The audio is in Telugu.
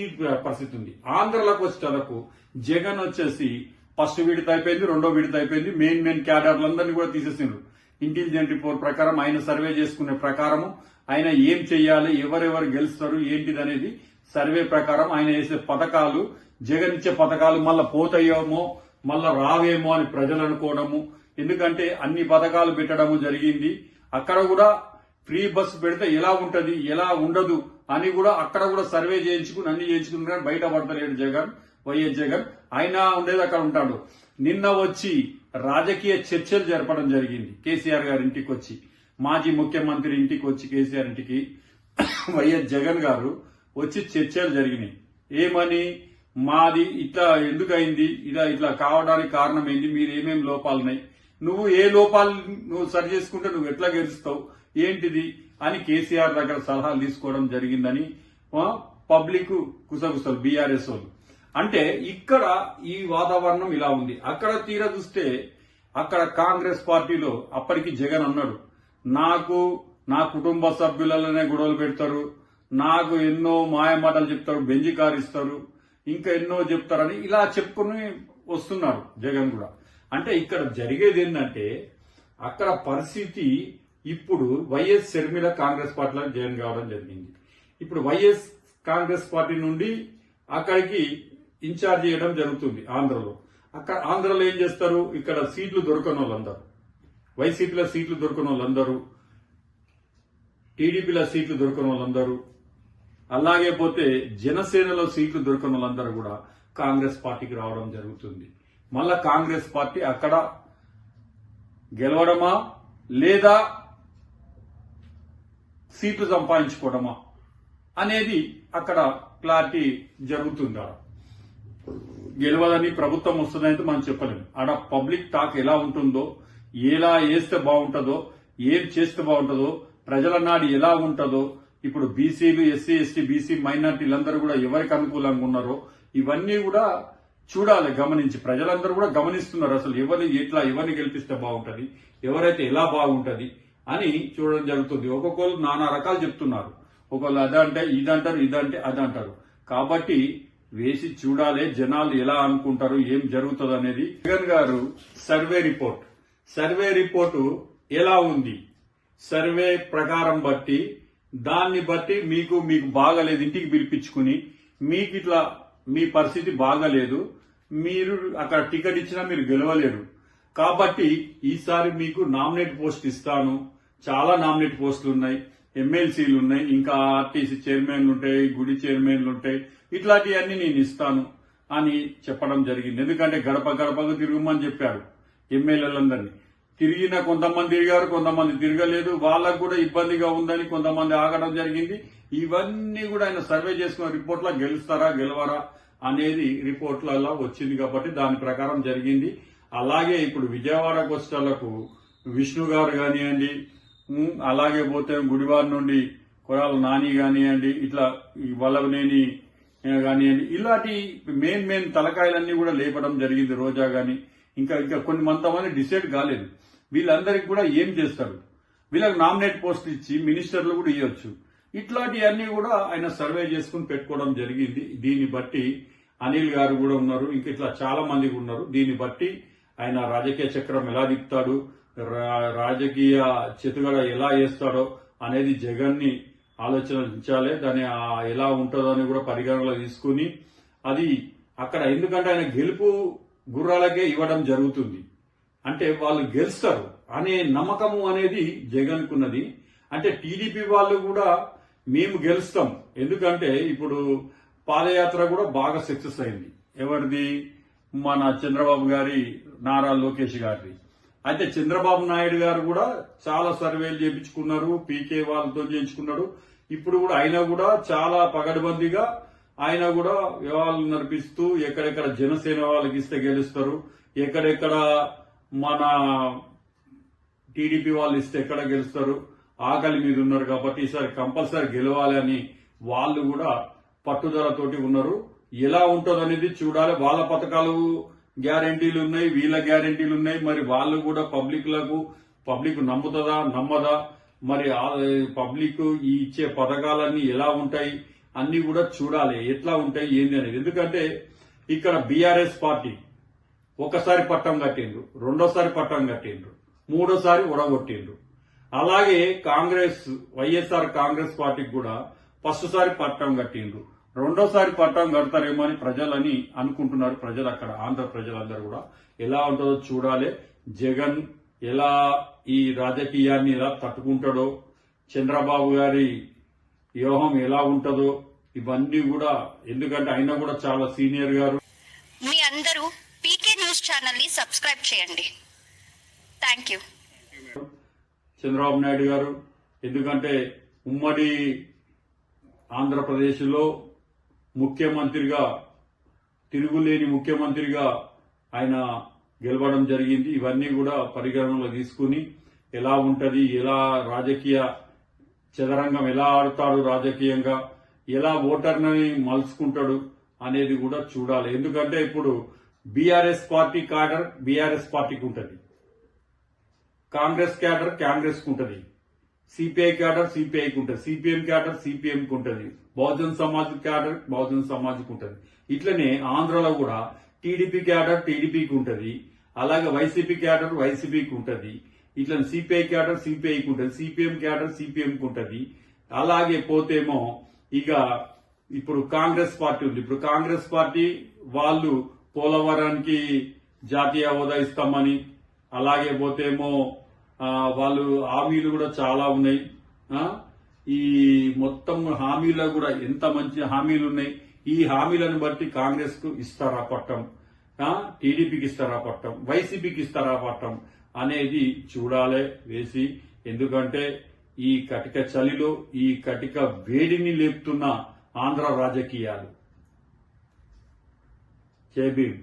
ఇది పరిస్థితి ఉంది. ఆంధ్రలోకి వచ్చేటలకు జగన్ వచ్చేసి ఫస్ట్ విడత అయిపోయింది, రెండో విడత అయిపోయింది. మెయిన్ క్యాడర్లందరినీ కూడా తీసేసిండ్రు. ఇంటెలిజెంట్ రిపోర్ట్ ప్రకారం ఆయన సర్వే చేసుకునే ప్రకారము ఆయన ఏం చెయ్యాలి, ఎవరెవరు గెలుస్తారు ఏంటిది అనేది సర్వే ప్రకారం ఆయన వేసే పథకాలు, జగన్ ఇచ్చే పథకాలు మళ్ళా పోతాయేమో మళ్ళా రావేమో అని ప్రజలు అనుకోవడము. ఎందుకంటే అన్ని పథకాలు పెట్టడము జరిగింది. అక్కడ కూడా ఫ్రీ బస్ పెడితే ఎలా ఉంటది ఎలా ఉండదు అని కూడా అక్కడ కూడా సర్వే చేయించుకుని అన్ని చేయించుకుని కానీ బయట పడతలేడు జగన్, వైఎస్ జగన్. ఆయన ఉండేది అక్కడ ఉంటాడు. నిన్న వచ్చి రాజకీయ చర్చలు జరపడం జరిగింది. కేసీఆర్ గారి ఇంటికి వచ్చి, మాజీ ముఖ్యమంత్రి ఇంటికి వచ్చి, కేసీఆర్ ఇంటికి వైఎస్ జగన్ గారు వచ్చి చర్చలు జరిగినాయి. ఏమని, మాది ఇట్లా ఎందుకయింది, ఇట్లా కావడానికి కారణం ఏంది, మీరు ఏమేమి లోపాలున్నాయి, నువ్వు ఏ లోపాలు నువ్వు సరి చేసుకుంటే నువ్వు ఎట్లా గెలుస్తావు ఏంటిది అని కేసీఆర్ దగ్గర సలహాలు తీసుకోవడం జరిగిందని పబ్లిక్ కుసగుసలు బీఆర్ఎస్ వాళ్ళు. అంటే ఇక్కడ ఈ వాతావరణం ఇలా ఉంది. అక్కడ తీరా చూస్తే అక్కడ కాంగ్రెస్ పార్టీలో అప్పటికి జగన్ అన్నాడు, నాకు నా కుటుంబ సభ్యులలోనే గొడవలు పెడతారు, నాకు ఎన్నో మాయమాటలు చెప్తారు, బెంజి కారు ఇస్తారు, ఇంకా ఎన్నో చెప్తారని ఇలా చెప్పుకుని వస్తున్నాడు జగన్ కూడా. అంటే ఇక్కడ జరిగేది ఏంటంటే అక్కడ పరిస్థితి ఇప్పుడు వైఎస్ షర్మిల కాంగ్రెస్ పార్టీలో జాయిన్ కావడం జరిగింది. ఇప్పుడు వైఎస్ కాంగ్రెస్ పార్టీ నుండి అక్కడికి ఇన్ఛార్జ్ చేయడం జరుగుతుంది ఆంధ్రలో. అక్కడ ఆంధ్రలో ఏం చేస్తారు, ఇక్కడ సీట్లు దొరకని వాళ్ళందరూ, వైసీపీలో సీట్లు దొరకని వాళ్ళందరూ, టీడీపీలో సీట్లు దొరకని వాళ్ళందరూ, అలాగే పోతే జనసేనలో సీట్లు దొరకని వాళ్ళందరూ కూడా కాంగ్రెస్ పార్టీకి రావడం జరుగుతుంది. మళ్ళా కాంగ్రెస్ పార్టీ అక్కడ గెలవడమా లేదా సీట్లు సంపాదించుకోవడమా అనేది అక్కడ క్లారిటీ జరుగుతుంది. గెలవదని ప్రభుత్వం వస్తుందంటే మనం చెప్పలేము. ఆడ పబ్లిక్ టాక్ ఎలా ఉంటుందో, ఎలా వేస్తే బాగుంటుందో, ఏం చేస్తే బాగుంటుందో, ప్రజల నాడి ఎలా ఉంటుందో, ఇప్పుడు బీసీలు, ఎస్సీ, ఎస్టీ, బీసీ మైనార్టీలందరూ కూడా ఎవరికి అనుకూలంగా ఉన్నారో ఇవన్నీ కూడా చూడాలి, గమనించి. ప్రజలందరూ కూడా గమనిస్తున్నారు అసలు ఎవరిని గెలిపిస్తే బాగుంటది, ఎవరైతే ఎలా బాగుంటది అని చూడడం జరుగుతుంది. ఒక్కొక్కరు నానా రకాలు చెప్తున్నారు. ఒకళ్ళు అదంటే ఇదంటారు, ఇదంటే అదంటారు. కాబట్టి వేసి చూడాలి జనాలు ఎలా అనుకుంటారు, ఏం జరుగుతుంది అనేది. జగన్ గారు సర్వే రిపోర్టు ఎలా ఉంది, సర్వే ప్రకారం బట్టి దాన్ని బట్టి మీకు బాగలేదు, ఇంటికి పిలిపించుకుని మీకు ఇట్లా మీ పరిస్థితి బాగలేదు, మీరు అక్కడ టికెట్ ఇచ్చినా మీరు గెలవలేరు, కాబట్టి ఈసారి మీకు నామినేట్ పోస్ట్ ఇస్తాను, చాలా నామినేట్ పోస్టులు ఉన్నాయి, ఎమ్మెల్సీలు ఉన్నాయి, ఇంకా ఆర్టీసీ చైర్మన్లు ఉంటాయి, గుడి చైర్మన్లు ఉంటాయి, ఇట్లాంటివన్నీ నేను ఇస్తాను అని చెప్పడం జరిగింది. ఎందుకంటే గడప గడపకు తిరుగుమని చెప్పాడు ఎమ్మెల్యేలందరినీ. తిరిగిన కొంతమంది తిరిగారు, కొంతమంది తిరగలేదు, వాళ్ళకు కూడా ఇబ్బందిగా ఉందని కొంతమంది ఆగడం జరిగింది. ఇవన్నీ కూడా ఆయన సర్వే చేసుకున్న రిపోర్ట్లో గెలుస్తారా గెలవరా అనేది రిపోర్ట్లలో వచ్చింది కాబట్టి దాని ప్రకారం జరిగింది. అలాగే ఇప్పుడు విజయవాడకు వచ్చేటకు విష్ణు గారు కానివ్వండి, అలాగే పోతే గుడివారి నుండి కొరాల నాని కానివ్వండి, ఇట్లా వల్లభనేని కానివ్వండి, ఇలాంటి మెయిన్ తలకాయలన్నీ కూడా లేపడం జరిగింది. రోజా గాని ఇంకా కొంతమంది డిసైడ్ కాలేదు. వీళ్ళందరికీ కూడా ఏం చేస్తారు, వీళ్ళకి నామినేట్ పోస్ట్ ఇచ్చి మినిస్టర్లు కూడా ఇవ్వచ్చు. ఇట్లాంటివన్నీ కూడా ఆయన సర్వే చేసుకుని పెట్టుకోవడం జరిగింది. దీన్ని బట్టి అనిల్ గారు కూడా ఉన్నారు, ఇంకా ఇట్లా చాలా మంది ఉన్నారు. దీన్ని బట్టి ఆయన రాజకీయ చక్రం ఎలా తిప్పుతాడు, రాజకీయ చెతుగడ ఎలా వేస్తాడో అనేది జగన్ ని ఆలోచించాలి. దాన్ని ఎలా ఉంటుందో అని కూడా పరిగణనలో తీసుకుని అది అక్కడ, ఎందుకంటే ఆయన గెలుపు గుర్రాలకే ఇవ్వడం జరుగుతుంది. అంటే వాళ్ళు గెలుస్తారు అనే నమ్మకము అనేది జగన్ కున్నది. అంటే టీడీపీ వాళ్ళు కూడా మేము గెలుస్తాం, ఎందుకంటే ఇప్పుడు పాదయాత్ర కూడా బాగా సక్సెస్ అయింది. ఎవరిది, మన చంద్రబాబు గారి, నారా లోకేష్ గారిది. అయితే చంద్రబాబు నాయుడు గారు కూడా చాలా సర్వేలు చేయించుకున్నారు, పీకే వాళ్ళతో చేయించుకున్నాడు. ఇప్పుడు కూడా ఆయన కూడా చాలా పగడ్బందీగా ఆయన కూడా వ్యవహారాలు నడిపిస్తూ ఎక్కడెక్కడ జనసేన వాళ్ళకి ఇస్తే గెలుస్తారు, ఎక్కడెక్కడ మన టీడీపీ వాళ్ళు ఇస్తే ఎక్కడ గెలుస్తారు, ఆకలి మీద ఉన్నారు కాబట్టి ఈసారి కంపల్సరీ గెలవాలి అని వాళ్ళు కూడా పట్టుదలతోటి ఉన్నారు. ఎలా ఉంటుందో అనేది చూడాలి. వాళ్ళ పథకాలు గ్యారంటీలు ఉన్నాయి, వీళ్ళ గ్యారంటీలు ఉన్నాయి. మరి వాళ్ళు కూడా పబ్లిక్ నమ్ముతుందా నమ్మదా, మరి పబ్లిక్ ఇచ్చే పథకాలన్నీ ఎలా ఉంటాయి అన్ని కూడా చూడాలి ఎట్లా ఉంటాయి ఏంది అనేది. ఎందుకంటే ఇక్కడ బీఆర్ఎస్ పార్టీ ఒకసారి పట్టం కట్టిండ్రు, రెండోసారి పట్టం కట్టిండ్రు, మూడోసారి ఉడగొట్టిండ్రు. అలాగే కాంగ్రెస్ వైఎస్ఆర్ కాంగ్రెస్ పార్టీకి కూడా ఫస్ట్ సారి పట్టం కట్టిండ్రు, రెండోసారి పట్టం కడతారేమో అని ప్రజలని అనుకుంటున్నారు. ప్రజలు అక్కడ ఆంధ్ర ప్రజలందరూ కూడా ఎలా ఉంటుందో చూడాలి. జగన్ ఎలా ఈ రాజకీయాన్ని ఎలా తట్టుకుంటాడో, చంద్రబాబు గారి వ్యూహం ఎలా ఉంటుందో ఇవన్నీ కూడా, ఎందుకంటే ఆయన కూడా చాలా సీనియర్ గారు. మీ అందరూ పీకే న్యూస్ ఛానల్ ని సబ్స్క్రైబ్ చేయండి. Thank you. చంద్రబాబు నాయుడు గారు ఎందుకంటే ఉమ్మడి ఆంధ్రప్రదేశ్ లో ముఖ్యమంత్రిగా, తిరుగులేని ముఖ్యమంత్రిగా ఆయన గెలవడం జరిగింది. ఇవన్నీ కూడా పరిగణనలో తీసుకుని ఎలా ఉంటది, ఎలా రాజకీయ చదరంగం ఎలా ఆడతాడు, రాజకీయంగా ఎలా ఓటర్ని మలుచుకుంటాడు అనేది కూడా చూడాలి. ఎందుకంటే ఇప్పుడు బీఆర్ఎస్ పార్టీ క్యాడర్ బీఆర్ఎస్ పార్టీకి ఉంటది, కాంగ్రెస్ క్యాడర్ కాంగ్రెస్ కు ఉంటది, సిపిఐ క్యాడర్ సిపిఐకి ఉంటది, సిపిఎం క్యాడర్ సిపిఎం కు ఉంటది, బహుజన్ సమాజ్ క్యాడర్ బహుజన్ సమాజ్ కు ఉంటది. ఇట్లనే ఆంధ్రలో కూడా టీడీపీ క్యాడర్ టీడీపీకి ఉంటది, అలాగే వైసీపీ క్యాడర్ వైసీపీకి ఉంటది, ఇట్లా సిపిఐ క్యాడర్ సిపిఐకి ఉంటది, సిపిఎం క్యాడర్ సిపిఎం కు ఉంటది. అలాగే పోతేమో ఇక ఇప్పుడు కాంగ్రెస్ పార్టీ ఉంది. ఇప్పుడు కాంగ్రెస్ పార్టీ వాళ్ళు పోలవరానికి జాతీయ హోదా ఇస్తామని, అలాగే పోతేమో వాళ్ళు హామీలు కూడా చాలా ఉన్నాయి. ఈ మొత్తం హామీలో కూడా ఎంత మంచి హామీలు ఉన్నాయి. ఈ హామీలను బట్టి కాంగ్రెస్ కు ఇస్తారా పట్టం, టీడీపీకి ఇస్తారా పట్టం, వైసీపీకి ఇస్తారా పట్టం అనేది చూడాలి వేసి. ఎందుకంటే ఈ కటిక చలిలో ఈ కటిక వేడిని లేపుతున్న ఆంధ్ర రాజకీయాలు. జై భీమ్.